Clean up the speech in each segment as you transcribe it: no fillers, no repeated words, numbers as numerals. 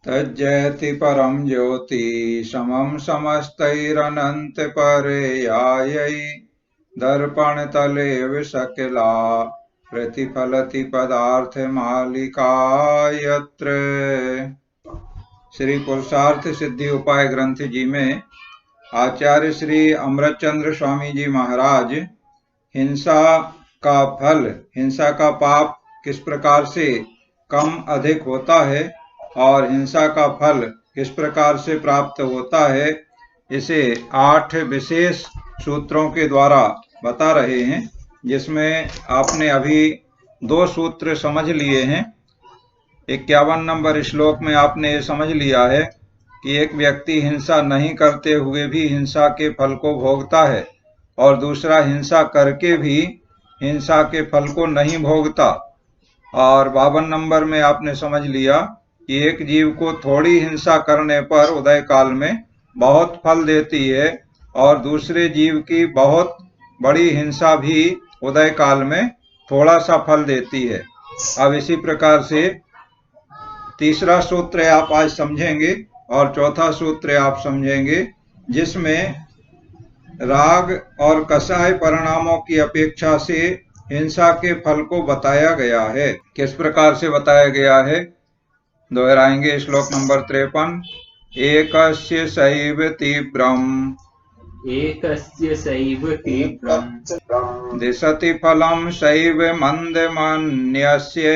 तज्जयति परम ज्योति समम समस्तैरनंत पर्यायै दर्पण तले विशकिला प्रतिफलति पदार्थ मालिका यत्र। श्री पुरुषार्थ सिद्धि उपाय ग्रंथ जी में आचार्य श्री अमृतचंद्र स्वामी जी महाराज हिंसा का फल, हिंसा का पाप किस प्रकार से कम अधिक होता है और हिंसा का फल किस प्रकार से प्राप्त होता है, इसे 8 विशेष सूत्रों के द्वारा बता रहे हैं, जिसमें आपने अभी 2 सूत्र समझ लिए हैं। 51 नंबर श्लोक में आपने ये समझ लिया है कि एक व्यक्ति हिंसा नहीं करते हुए भी हिंसा के फल को भोगता है और दूसरा हिंसा करके भी हिंसा के फल को नहीं भोगता। और 52 नंबर में आपने समझ लिया कि एक जीव को थोड़ी हिंसा करने पर उदय काल में बहुत फल देती है और दूसरे जीव की बहुत बड़ी हिंसा भी उदय काल में थोड़ा सा फल देती है। अब इसी प्रकार से तीसरा सूत्र आप आज समझेंगे और चौथा सूत्र आप समझेंगे, जिसमें राग और कषाय परिणामों की अपेक्षा से हिंसा के फल को बताया गया है। किस प्रकार से बताया गया है, दोहराएंगे। श्लोक नंबर 53। एकस्य सैव तीव्रम् दिशति फलं सैव मंदमन्यस्य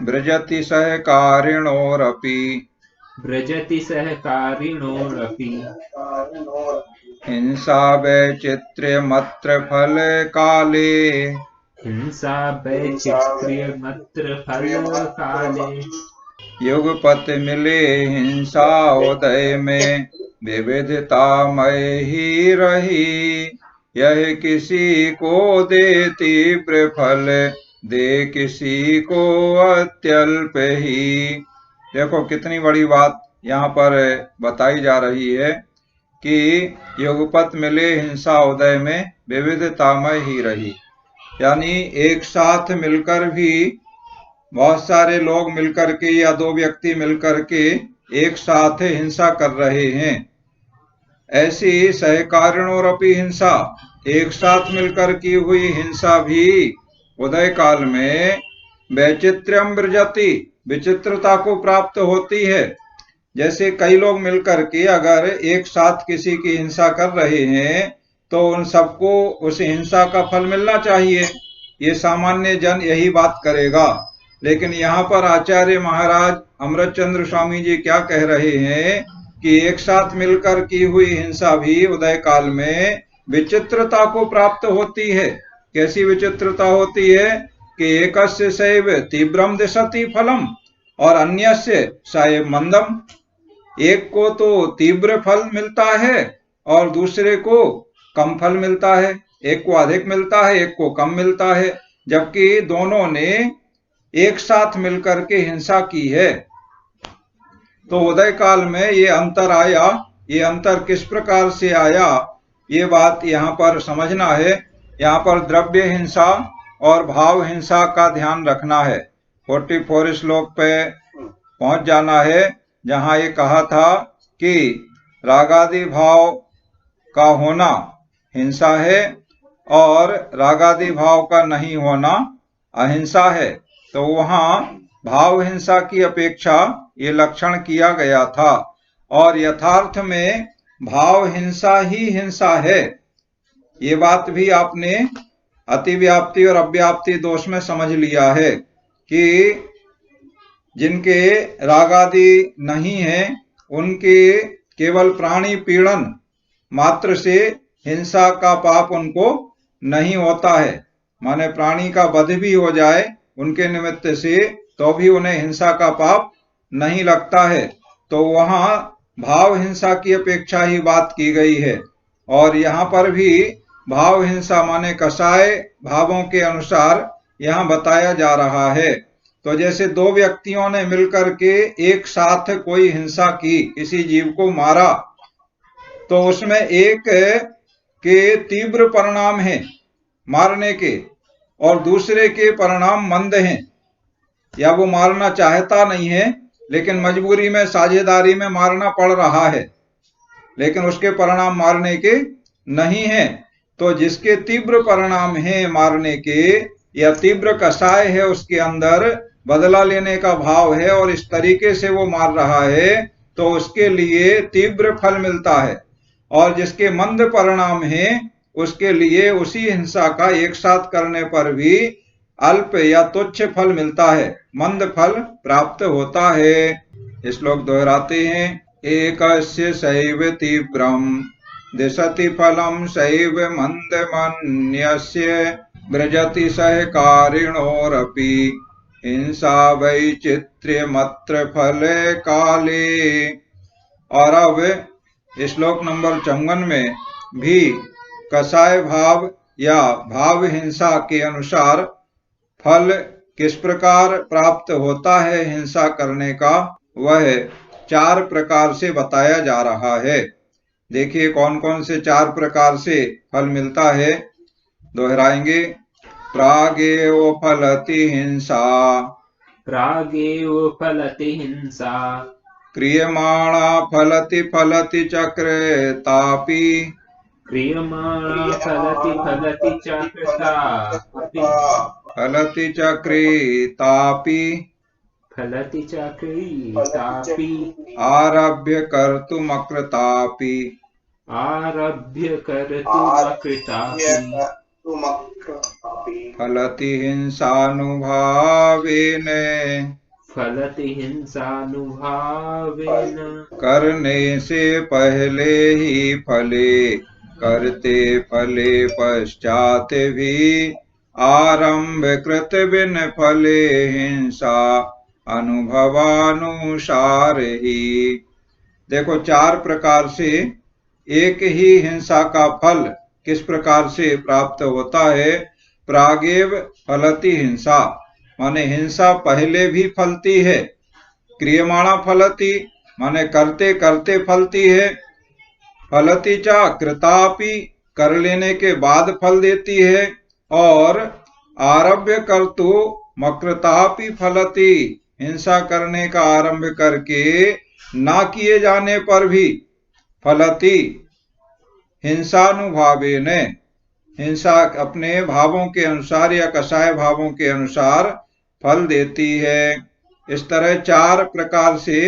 व्रजति सहकारिणोरपि हिंसा वैचित्र्यमत्र फल काले युगपत मिले हिंसा उदय में विविधता मय ही रही। यह किसी को दे तीव्र फल दे किसी को अत्यल्प ही। देखो कितनी बड़ी बात यहाँ पर बताई जा रही है कि युगपत मिले हिंसा उदय में विविधतामय ही रही, यानी एक साथ मिलकर भी बहुत सारे लोग मिलकर के या 2 व्यक्ति मिलकर के एक साथ हिंसा कर रहे हैं। ऐसी सहकारिणोरपि हिंसा, एक साथ मिलकर की हुई हिंसा भी उदय काल में वैचित्र्यम व्रजति, विचित्रता को प्राप्त होती है। जैसे कई लोग मिलकर के अगर एक साथ किसी की हिंसा कर रहे हैं तो उन सबको उस हिंसा का फल मिलना चाहिए, ये सामान्य जन यही बात करेगा। लेकिन यहाँ पर आचार्य महाराज अमृतचंद्र स्वामी जी क्या कह रहे हैं कि एक साथ मिलकर की हुई हिंसा भी उदय काल में विचित्रता को प्राप्त होती है। कैसी विचित्रता होती है कि एकस्य सैव तीव्रम दिशति फलम और अन्यस्य सैव मंदम। एक को तो तीव्र फल मिलता है और दूसरे को कम फल मिलता है, एक को अधिक मिलता है एक को कम मिलता है, जबकि दोनों ने एक साथ मिलकर के हिंसा की है। तो उदय काल में ये अंतर आया। ये अंतर किस प्रकार से आया, ये बात यहाँ पर समझना है। यहाँ पर द्रव्य हिंसा और भाव हिंसा का ध्यान रखना है। 44 श्लोक पे पहुंच जाना है, जहां ये कहा था कि रागादि भाव का होना हिंसा है और रागादि भाव का नहीं होना अहिंसा है। तो वहां भाव हिंसा की अपेक्षा ये लक्षण किया गया था और यथार्थ में भाव हिंसा ही हिंसा है। ये बात भी आपने अतिव्याप्ति और अव्याप्ति दोष में समझ लिया है कि जिनके रागादि नहीं है उनके केवल प्राणी पीड़न मात्र से हिंसा का पाप उनको नहीं होता है। माने प्राणी का वध भी हो जाए उनके निमित्त से तो भी उन्हें हिंसा का पाप नहीं लगता है। तो वहां भाव हिंसा की अपेक्षा ही बात की गई है। और यहाँ पर भी भाव हिंसा माने कषाय भावों के अनुसार यहाँ बताया जा रहा है। तो जैसे 2 व्यक्तियों ने मिलकर के एक साथ कोई हिंसा की, किसी जीव को मारा, तो उसमें एक के तीव्र परिणाम है मारने के और दूसरे के परिणाम मंद हैं, या वो मारना चाहता नहीं है लेकिन मजबूरी में साझेदारी में मारना पड़ रहा है, लेकिन उसके परिणाम मारने के नहीं है, तो जिसके तीव्र परिणाम हैं मारने के, या तीव्र कसाय है उसके अंदर, बदला लेने का भाव है और इस तरीके से वो मार रहा है, तो उसके लिए तीव्र फल मिलता है। और जिसके मंद परिणाम हैं उसके लिए उसी हिंसा का एक साथ करने पर भी अल्प या तुच्छ फल मिलता है, मंद फल प्राप्त होता है। श्लोक दोहराते हैं। एकस्य सैव तीव्रम दिशति फलम सैव मंदमन्यस्य व्रजति सहकारिणोरपि हिंसा वैचित्र्यमत्र फले काले। और अब श्लोक नंबर 54 में भी कसाय भाव या भाव हिंसा के अनुसार फल किस प्रकार प्राप्त होता है हिंसा करने का, वह 4 प्रकार से बताया जा रहा है। देखिए कौन कौन से 4 प्रकार से फल मिलता है, दोहराएंगे। प्रागेव फलति हिंसा, प्रागेव फलति हिंसा, क्रियमाणा फलति फलति चक्रेतापि, क्रियमाणा फलति फलति चक्रेतापि, फलति चक्रेतापि, फलति चक्रेतापि, आरभ्य कर्तुमकृतापि, आरभ्य कर्तुमकृतापि, फलति हिंसानुभावेन, फलति हिंसानुभावेन, करने से पहले ही फले, करते फले पश्चात भी, आरंभ कृत बिन फले हिंसा अनुभवानुसार ही। देखो 4 प्रकार से एक ही हिंसा का फल किस प्रकार से प्राप्त होता है। प्रागेव फलति हिंसा, माने हिंसा पहले भी फलती है। क्रियमाणा फलति, माने करते करते फलती है। फलति च कृतापि, कर लेने के बाद फल देती है। और आरभ्य कर्तु मकृतापि फलति, हिंसा करने का आरंभ करके ना किए जाने पर भी फलति हिंसानुभावेन, हिंसा अपने भावों के अनुसार या कसाय भावों के अनुसार फल देती है। इस तरह 4 प्रकार से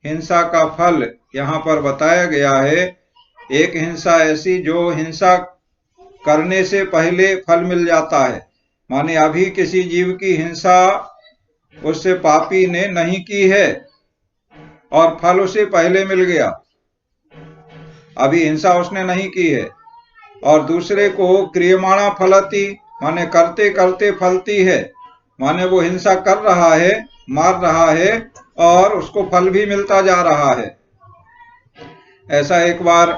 हिंसा का फल यहाँ पर बताया गया है। एक हिंसा ऐसी जो हिंसा करने से पहले फल मिल जाता है, माने अभी किसी जीव की हिंसा उससे पापी ने नहीं की है और फल उसे पहले मिल गया, अभी हिंसा उसने नहीं की है। और दूसरे को क्रियमाणा फलति, माने करते करते फलती है, माने वो हिंसा कर रहा है, मार रहा है और उसको फल भी मिलता जा रहा है। ऐसा एक बार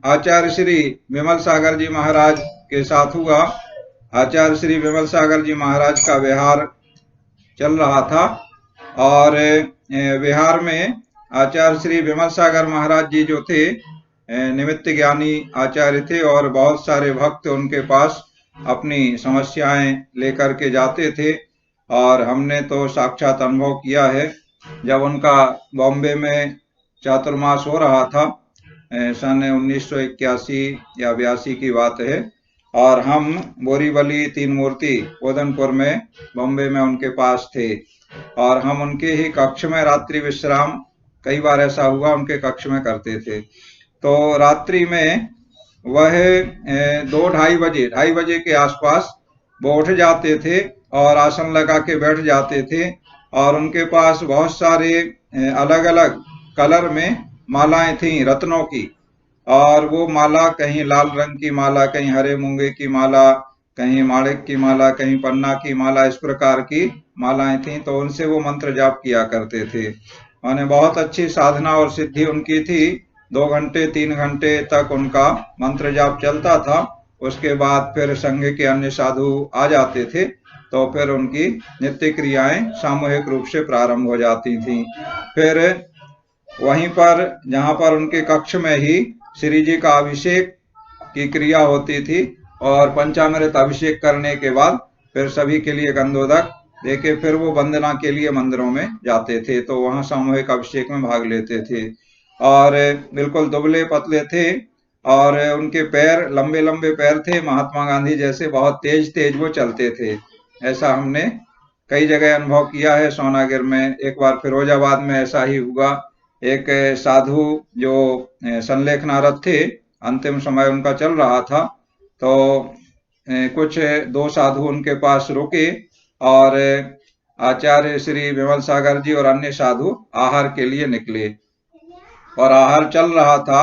आचार्य श्री विमल सागर जी महाराज के साथ हुआ। आचार्य श्री विमल सागर जी महाराज का विहार चल रहा था और विहार में आचार्य श्री विमल सागर महाराज जी जो थे निमित्त ज्ञानी आचार्य थे और बहुत सारे भक्त उनके पास अपनी समस्याएं लेकर के जाते थे। और हमने तो साक्षात अनुभव किया है, जब उनका बॉम्बे में चातुर्मास हो रहा था, सन 1981 या 82 की बात है, और हम बोरीवली 3 मूर्ति उदनपुर में बॉम्बे में उनके पास थे और हम उनके ही कक्ष में रात्रि विश्राम, कई बार ऐसा हुआ, उनके कक्ष में करते थे। तो रात्रि में वह 2-2:30 बजे के आसपास वो उठ जाते थे और आसन लगा के बैठ जाते थे और उनके पास बहुत सारे अलग अलग कलर में मालाएं थीं रत्नों की, और वो माला कहीं लाल रंग की माला, कहीं हरे मूंगे की माला, कहीं माणिक की माला, कहीं पन्ना की माला, इस प्रकार की मालाएं थीं। तो उनसे वो मंत्र जाप किया करते थे। माने बहुत अच्छी साधना और सिद्धि उनकी थी। 2 घंटे 3 घंटे तक उनका मंत्र जाप चलता था। उसके बाद फिर संघ के अन्य साधु आ जाते थे, तो फिर उनकी नित्य क्रियाएं सामूहिक रूप से प्रारंभ हो जाती थीं। फिर वहीं पर जहां पर उनके कक्ष में ही श्री जी का अभिषेक की क्रिया होती थी और पंचामृत अभिषेक करने के बाद फिर सभी के लिए गंधोदक देके फिर वो वंदना के लिए मंदिरों में जाते थे, तो वहां सामूहिक अभिषेक में भाग लेते थे। और बिल्कुल दुबले पतले थे और उनके पैर लंबे लंबे पैर थे, महात्मा गांधी जैसे बहुत तेज तेज वो चलते थे। ऐसा हमने कई जगह अनुभव किया है। सोनागिर में, एक बार फिरोजाबाद में ऐसा ही हुआ। एक साधु जो संलेखनारत थे, अंतिम समय उनका चल रहा था, तो कुछ दो साधु उनके पास रुके और आचार्य श्री विमल सागर जी और अन्य साधु आहार के लिए निकले और आहार चल रहा था।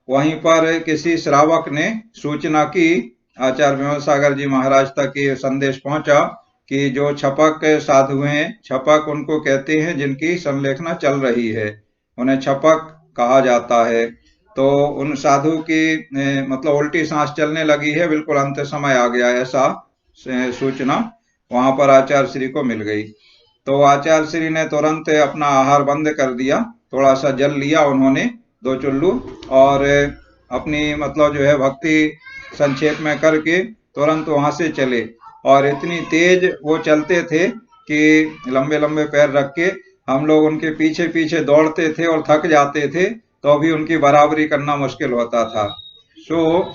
वहीं पर किसी श्रावक ने सूचना की, आचार्य विमल सागर जी महाराज तक ये संदेश पहुंचा कि जो छपक साधु हैं, छपक उनको कहते हैं जिनकी संलेखना चल रही है, उन्हें छपक कहा जाता है। तो उन साधु की मतलब उल्टी सांस चलने लगी है, बिल्कुल अंत समय आ गया, ऐसा सूचना वहां पर आचार्य श्री को मिल गई। तो आचार्य श्री ने तुरंत अपना आहार बंद कर दिया, थोड़ा सा जल लिया उन्होंने 2 चुल्लू, और अपनी मतलब जो है भक्ति संक्षेप में करके तुरंत वहां से चले। और इतनी तेज वो चलते थे कि लंबे लंबे पैर रख के हम लोग उनके पीछे पीछे दौड़ते थे और थक जाते थे, तो भी उनकी बराबरी करना मुश्किल होता था। सो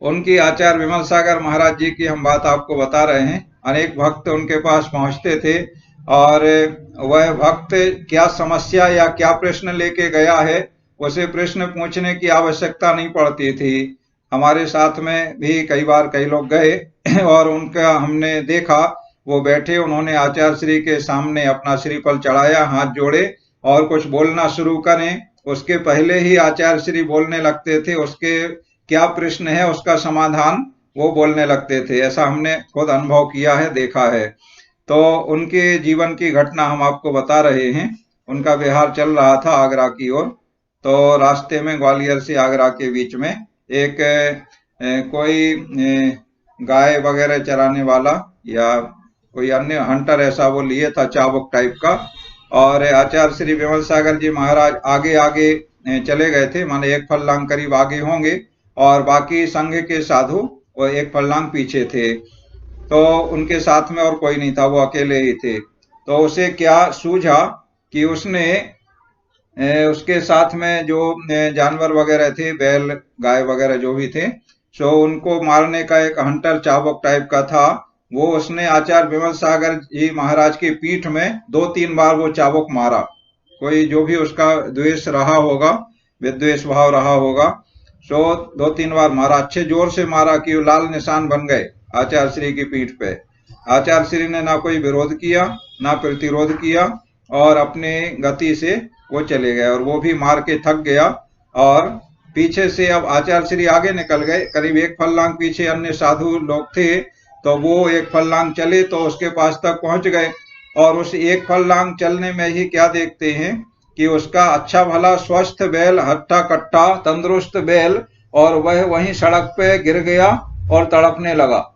उनकी आचार्य विमल सागर महाराज जी की हम बात आपको बता रहे हैं। अनेक भक्त उनके पास पहुंचते थे और वह भक्त क्या समस्या या क्या प्रश्न लेके गया है, उसे प्रश्न पूछने की आवश्यकता नहीं पड़ती थी। हमारे साथ में भी कई बार कई लोग गए और उनका हमने देखा, वो बैठे, उन्होंने आचार्य श्री के सामने अपना श्रीफल चढ़ाया, हाथ जोड़े और कुछ बोलना शुरू करें, उसके पहले ही आचार्य श्री बोलने लगते थे, उसके क्या प्रश्न है उसका समाधान वो बोलने लगते थे। ऐसा हमने खुद अनुभव किया है, देखा है। तो उनके जीवन की घटना हम आपको बता रहे हैं। उनका विहार चल रहा था आगरा की ओर, तो रास्ते में ग्वालियर से आगरा के बीच में एक कोई गाय वगैरह चराने वाला या कोई अन्य हंटर ऐसा वो लिए था, चाबुक टाइप का, और आचार्य श्री विमल सागर जी महाराज आगे आगे चले गए थे, माने 1 फर्लांग करीब आगे होंगे, और बाकी संघ के साधु वो 1 फर्लांग पीछे थे। तो उनके साथ में और कोई नहीं था, वो अकेले ही थे। तो उसे क्या सूझा कि उसने उसके साथ में जो जानवर वगैरह थे, बैल गाय वगैरह जो भी थे, सो उनको मारने का एक हंटर चाबुक टाइप का था, वो उसने आचार्य विमल सागर जी महाराज की पीठ में 2-3 बार वो चाबुक मारा। कोई जो भी उसका द्वेष रहा होगा, विद्वेष भाव रहा होगा, सो 2-3 बार मारा, अच्छे जोर से मारा कि वो लाल निशान बन गए आचार्य श्री की पीठ पे। आचार्य श्री ने ना कोई विरोध किया, ना प्रतिरोध किया, और अपने गति से वो चले गए, और वो भी मार के थक गया। और पीछे से अब आचार्य श्री आगे निकल गए, करीब 1 फर्लांग पीछे अन्य साधु लोग थे, तो वो 1 फर्लांग चले तो उसके पास तक पहुंच गए। और उस 1 फर्लांग चलने में ही क्या देखते हैं कि उसका अच्छा भला स्वस्थ बैल, हट्टा कट्टा तंदुरुस्त बैल, और वह वहीं सड़क पे गिर गया और तड़पने लगा।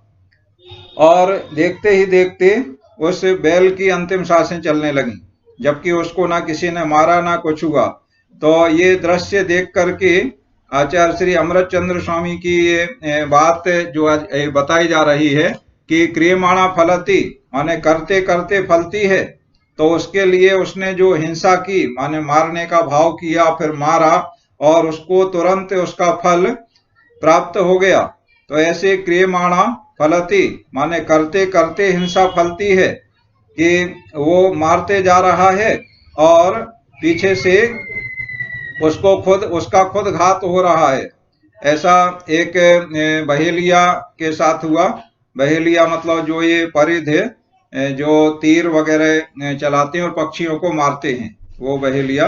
और देखते ही देखते उस बैल की अंतिम सांसें चलने लगी, जबकि उसको ना किसी ने मारा ना कुछ हुआ। तो ये दृश्य देख करके आचार्य श्री अमृत चंद्र स्वामी की ये बात जो आज बताई जा रही है कि क्रियमाणा फलती, माने करते करते फलती है, तो उसके लिए उसने जो हिंसा की, माने मारने का भाव किया, फिर मारा और उसको तुरंत उसका फल प्राप्त हो गया। तो ऐसे क्रियमाणा फलती, माने करते करते हिंसा फलती है, कि वो मारते जा रहा है और पीछे से उसका खुद घात हो रहा है। ऐसा एक बहेलिया के साथ हुआ। बहेलिया मतलब जो ये परिध है, जो तीर वगैरह चलाते हैं और पक्षियों को मारते हैं, वो बहेलिया।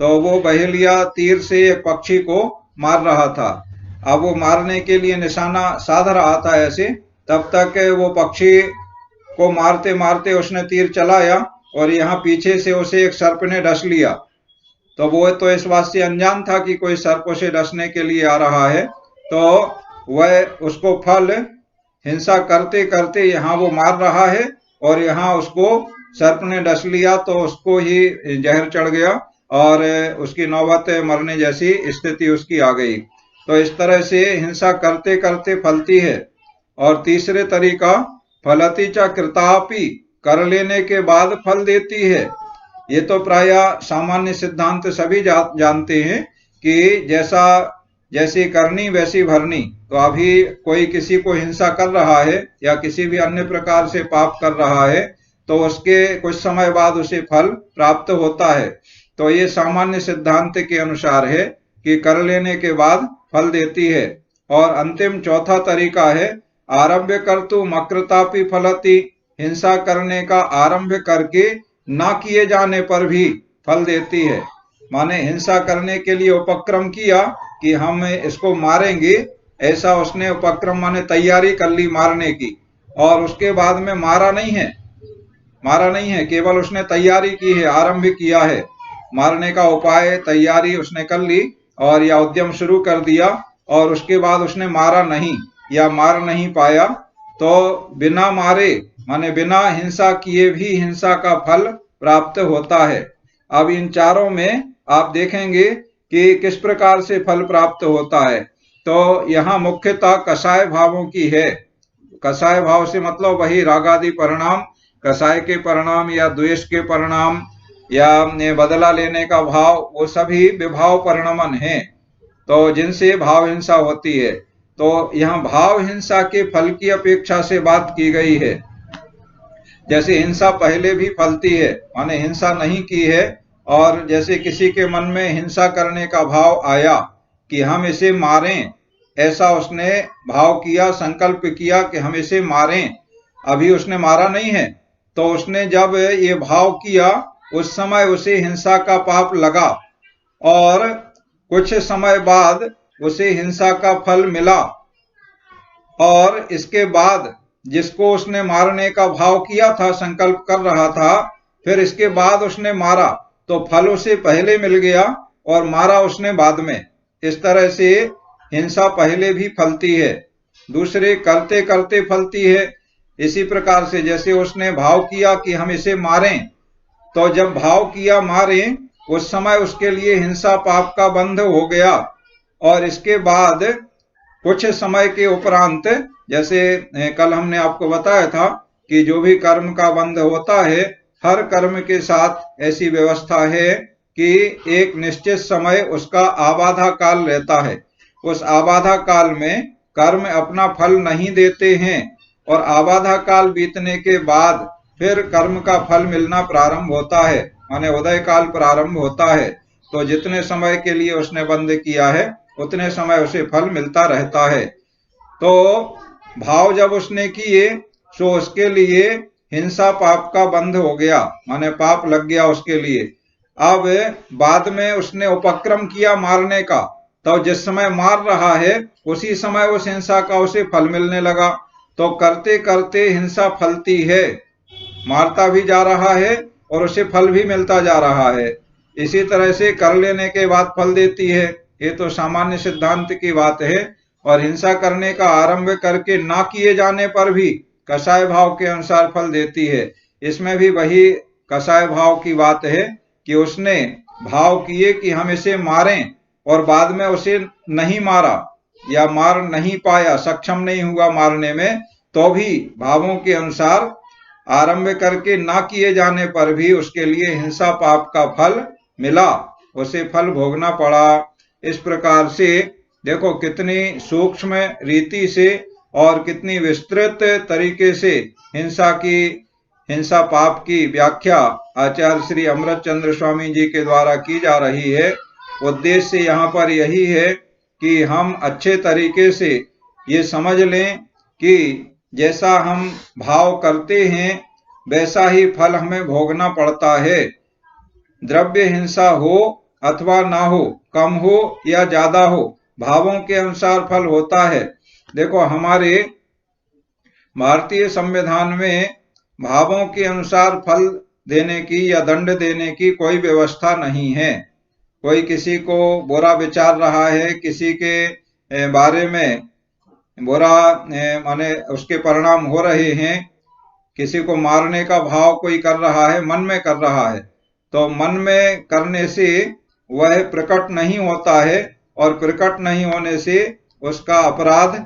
तो वो बहेलिया तीर से एक पक्षी को मार रहा था। अब वो मारने के लिए निशाना साध रहा था ऐसे, तब तक वो पक्षी को मारते मारते उसने तीर चलाया और यहाँ पीछे से उसे एक सर्प ने डस लिया। तो वो तो इस बात से अनजान था कि कोई सर्प उसे डसने के लिए आ रहा है, तो वह उसको फल हिंसा करते करते यहाँ वो मार रहा है और यहाँ उसको सर्प ने डस लिया, तो उसको ही जहर चढ़ गया और उसकी नौबत मरने जैसी स्थिति उसकी आ गई। तो इस तरह से हिंसा करते करते फलती है। और तीसरे तरीका फलति च कृतापि, कर लेने के बाद फल देती है। ये तो प्राय सामान्य सिद्धांत सभी जानते हैं कि जैसी करनी वैसी भरनी। तो अभी कोई किसी को हिंसा कर रहा है या किसी भी अन्य प्रकार से पाप कर रहा है तो उसके कुछ समय बाद उसे फल प्राप्त होता है। तो ये सामान्य सिद्धांत के अनुसार है कि कर लेने के बाद फल देती है। और अंतिम चौथा तरीका है आरंभ कर्तु मकृतापि फलति, हिंसा करने का आरंभ करके ना किए जाने पर भी फल देती है। माने हिंसा करने के लिए उपक्रम किया कि हम इसको मारेंगे, ऐसा उसने उपक्रम माने तैयारी कर ली मारने की, और उसके बाद में मारा नहीं है, केवल उसने तैयारी की है, आरंभ किया है, मारने का उपाय तैयारी उसने कर ली और या उद्यम शुरू कर दिया, और उसके बाद उसने मारा नहीं या मार नहीं पाया, तो बिना मारे माने बिना हिंसा किए भी हिंसा का फल प्राप्त होता है। अब इन चारों में आप देखेंगे कि किस प्रकार से फल प्राप्त होता है। तो यहाँ मुख्यतः कषाय भावों की है। कषाय भाव से मतलब वही रागादि परिणाम, कषाय के परिणाम या द्वेष के परिणाम या बदला लेने का भाव, वो सभी विभाव परिणमन है, तो जिनसे भाव हिंसा होती है। तो यहाँ भाव हिंसा के फल की अपेक्षा से बात की गई है। जैसे हिंसा पहले भी फलती है, माने हिंसा नहीं की है, और जैसे किसी के मन में हिंसा करने का भाव आया कि हम इसे मारें, ऐसा उसने भाव किया, संकल्प किया कि हम इसे मारें, अभी उसने मारा नहीं है, तो उसने जब ये भाव किया उस समय उसे हिंसा का पाप लगा, और कुछ समय बाद उसे हिंसा का फल मिला, और इसके बाद जिसको उसने मारने का भाव किया था, संकल्प कर रहा था, फिर इसके बाद उसने मारा तो फल उसे पहले मिल गया और मारा उसने बाद में। इस तरह से हिंसा पहले भी फलती है, दूसरे करते करते फलती है। इसी प्रकार से जैसे उसने भाव किया कि हम इसे मारें, तो जब भाव किया मारें, उस समय उसके लिए हिंसा पाप का बंध हो गया, और इसके बाद कुछ समय के उपरांत, जैसे कल हमने आपको बताया था कि जो भी कर्म का बंध होता है, हर कर्म के साथ ऐसी व्यवस्था है कि एक निश्चित समय उसका आबाधा काल रहता है। उस आबाधा काल में कर्म अपना फल नहीं देते हैं, और आबाधा काल बीतने के बाद फिर कर्म का फल मिलना प्रारंभ होता है, माने उदय काल प्रारंभ होता है। तो जितने समय के लिए उसने बंद किया है उतने समय उसे फल मिलता रहता है। तो भाव जब उसने किए तो उसके लिए हिंसा पाप का बंध हो गया, माने पाप लग गया उसके लिए। अब बाद में उसने उपक्रम किया मारने का, तो जिस समय मार रहा है उसी समय उस हिंसा का उसे फल मिलने लगा। तो करते करते हिंसा फलती है, मारता भी जा रहा है और उसे फल भी मिलता जा रहा है। इसी तरह से कर लेने के बाद फल देती है, ये तो सामान्य सिद्धांत की बात है। और हिंसा करने का आरंभ करके ना किए जाने पर भी कषाय भाव के अनुसार फल देती है। इसमें भी वही कषाय भाव की बात है कि उसने भाव किए कि हम इसे मारें, और बाद में उसे नहीं मारा या मार नहीं पाया, सक्षम नहीं हुआ मारने में, तो भी भावों के अनुसार आरंभ करके ना किए जाने पर भी उसके लिए हिंसा पाप का फल मिला, उसे फल भोगना पड़ा। इस प्रकार से देखो कितनी सूक्ष्म रीति से और कितनी विस्तृत तरीके से हिंसा पाप की व्याख्या आचार्य श्री अमृत चंद्र स्वामी जी के द्वारा की जा रही है। उद्देश्य यहाँ पर यही है कि हम अच्छे तरीके से ये समझ लें कि जैसा हम भाव करते हैं वैसा ही फल हमें भोगना पड़ता है। द्रव्य हिंसा हो अथवा ना हो, कम हो या ज्यादा हो, भावों के अनुसार फल होता है। देखो हमारे भारतीय संविधान में भावों के अनुसार फल देने की या दंड देने की कोई व्यवस्था नहीं है। कोई किसी को बुरा विचार रहा है, किसी के बारे में बुरा माने उसके परिणाम हो रहे हैं, किसी को मारने का भाव कोई कर रहा है, मन में कर रहा है, तो मन में करने से वह प्रकट नहीं होता है, और प्रकट नहीं होने से उसका अपराध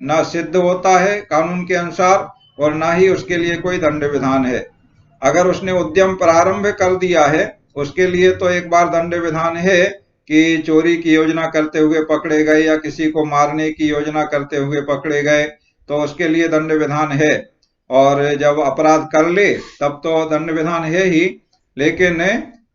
न सिद्ध होता है कानून के अनुसार, और ना ही उसके लिए कोई दंड विधान है। अगर उसने उद्यम प्रारंभ कर दिया है उसके लिए तो एक बार दंड विधान है कि चोरी की योजना करते हुए पकड़े गए या किसी को मारने की योजना करते हुए पकड़े गए तो उसके लिए दंड विधान है, और जब अपराध कर ले तब तो दंड विधान है ही, लेकिन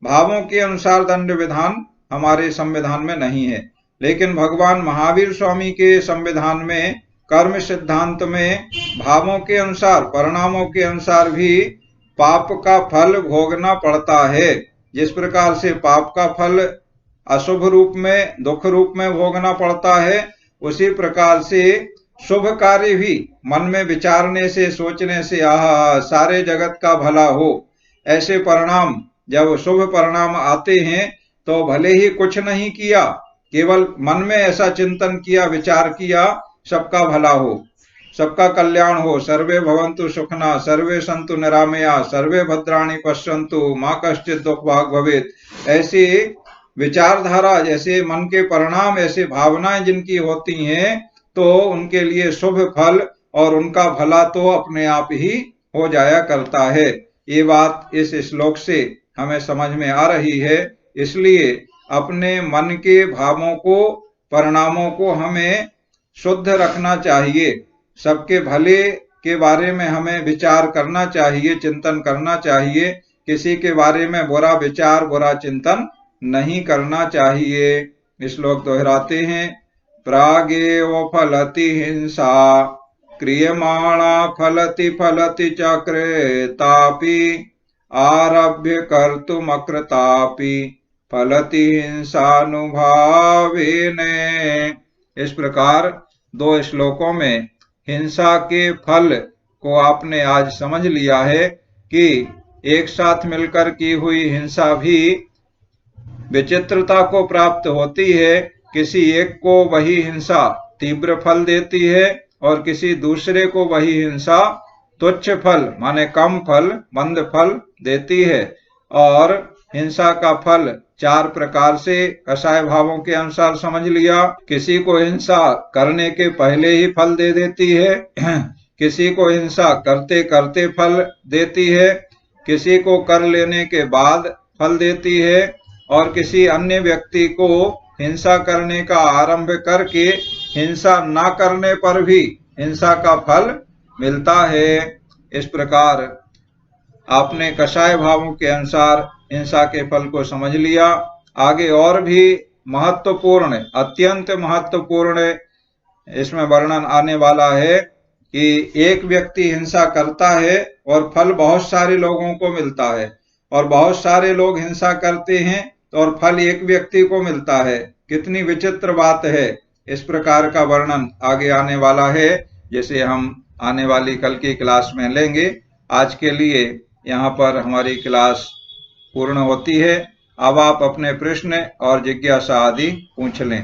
भावों के अनुसार दंड विधान हमारे संविधान में नहीं है। लेकिन भगवान महावीर स्वामी के संविधान में कर्म सिद्धांत में भावों के अनुसार, परिणामों के अनुसार भी पाप का फल भोगना पड़ता है। जिस प्रकार से पाप का फल अशुभ रूप में, दुख रूप में भोगना पड़ता है, उसी प्रकार से शुभ कार्य भी मन में विचारने से, सोचने से सारे जगत का भला हो, ऐसे परिणाम जब शुभ परिणाम आते हैं तो भले ही कुछ नहीं किया, केवल मन में ऐसा चिंतन किया, विचार किया, सबका भला हो, सबका कल्याण हो, सर्वे भवन्तु सुखिनः, सर्वे सन्तु निरामया, सर्वे भद्राणि पश्यन्तु मा कश्चित् दुःख भाग् भवेत्, ऐसी विचारधारा, जैसे मन के परिणाम, ऐसे भावनाएं जिनकी होती हैं तो उनके लिए शुभ फल और उनका भला तो अपने आप ही हो जाया करता है। ये बात इस श्लोक से हमें समझ में आ रही है। इसलिए अपने मन के भावों को, परिणामों को हमें शुद्ध रखना चाहिए। सबके भले के बारे में हमें विचार करना चाहिए, चिंतन करना चाहिए। किसी के बारे में बुरा विचार, बुरा चिंतन नहीं करना चाहिए। श्लोक दोहराते हैं। प्रागेव फलति हिंसा क्रियमाणा फलति फलति चक्रेतापि आरभ्य कर्तुमकृतापि फलति हिंसानुभावेन। इस प्रकार 2 श्लोकों में हिंसा के फल को आपने आज समझ लिया है कि एक साथ मिलकर की हुई हिंसा भी विचित्रता को प्राप्त होती है। किसी एक को वही हिंसा तीव्र फल देती है और किसी दूसरे को वही हिंसा तुच्छ फल, माने कम फल, मंद फल देती है। और हिंसा का फल 4 प्रकार से कसाय भावों के अनुसार समझ लिया। किसी को हिंसा करने के पहले ही फल दे देती है, किसी को हिंसा करते करते फल देती है, किसी को कर लेने के बाद फल देती है, और किसी अन्य व्यक्ति को हिंसा करने का आरंभ करके हिंसा ना करने पर भी हिंसा का फल मिलता है। इस प्रकार आपने कसाय भावों के अनुसार हिंसा के फल को समझ लिया। आगे और भी महत्वपूर्ण, अत्यंत महत्वपूर्ण इसमें वर्णन आने वाला है कि एक व्यक्ति हिंसा करता है और फल बहुत सारे लोगों को मिलता है, और बहुत सारे लोग हिंसा करते हैं और फल एक व्यक्ति को मिलता है। कितनी विचित्र बात है। इस प्रकार का वर्णन आगे आने वाला है, जिसे हम आने वाली कल की क्लास में लेंगे। आज के लिए यहाँ पर हमारी क्लास पूर्ण होती है। अब आप अपने प्रश्न और जिज्ञासा आदि पूछ लें।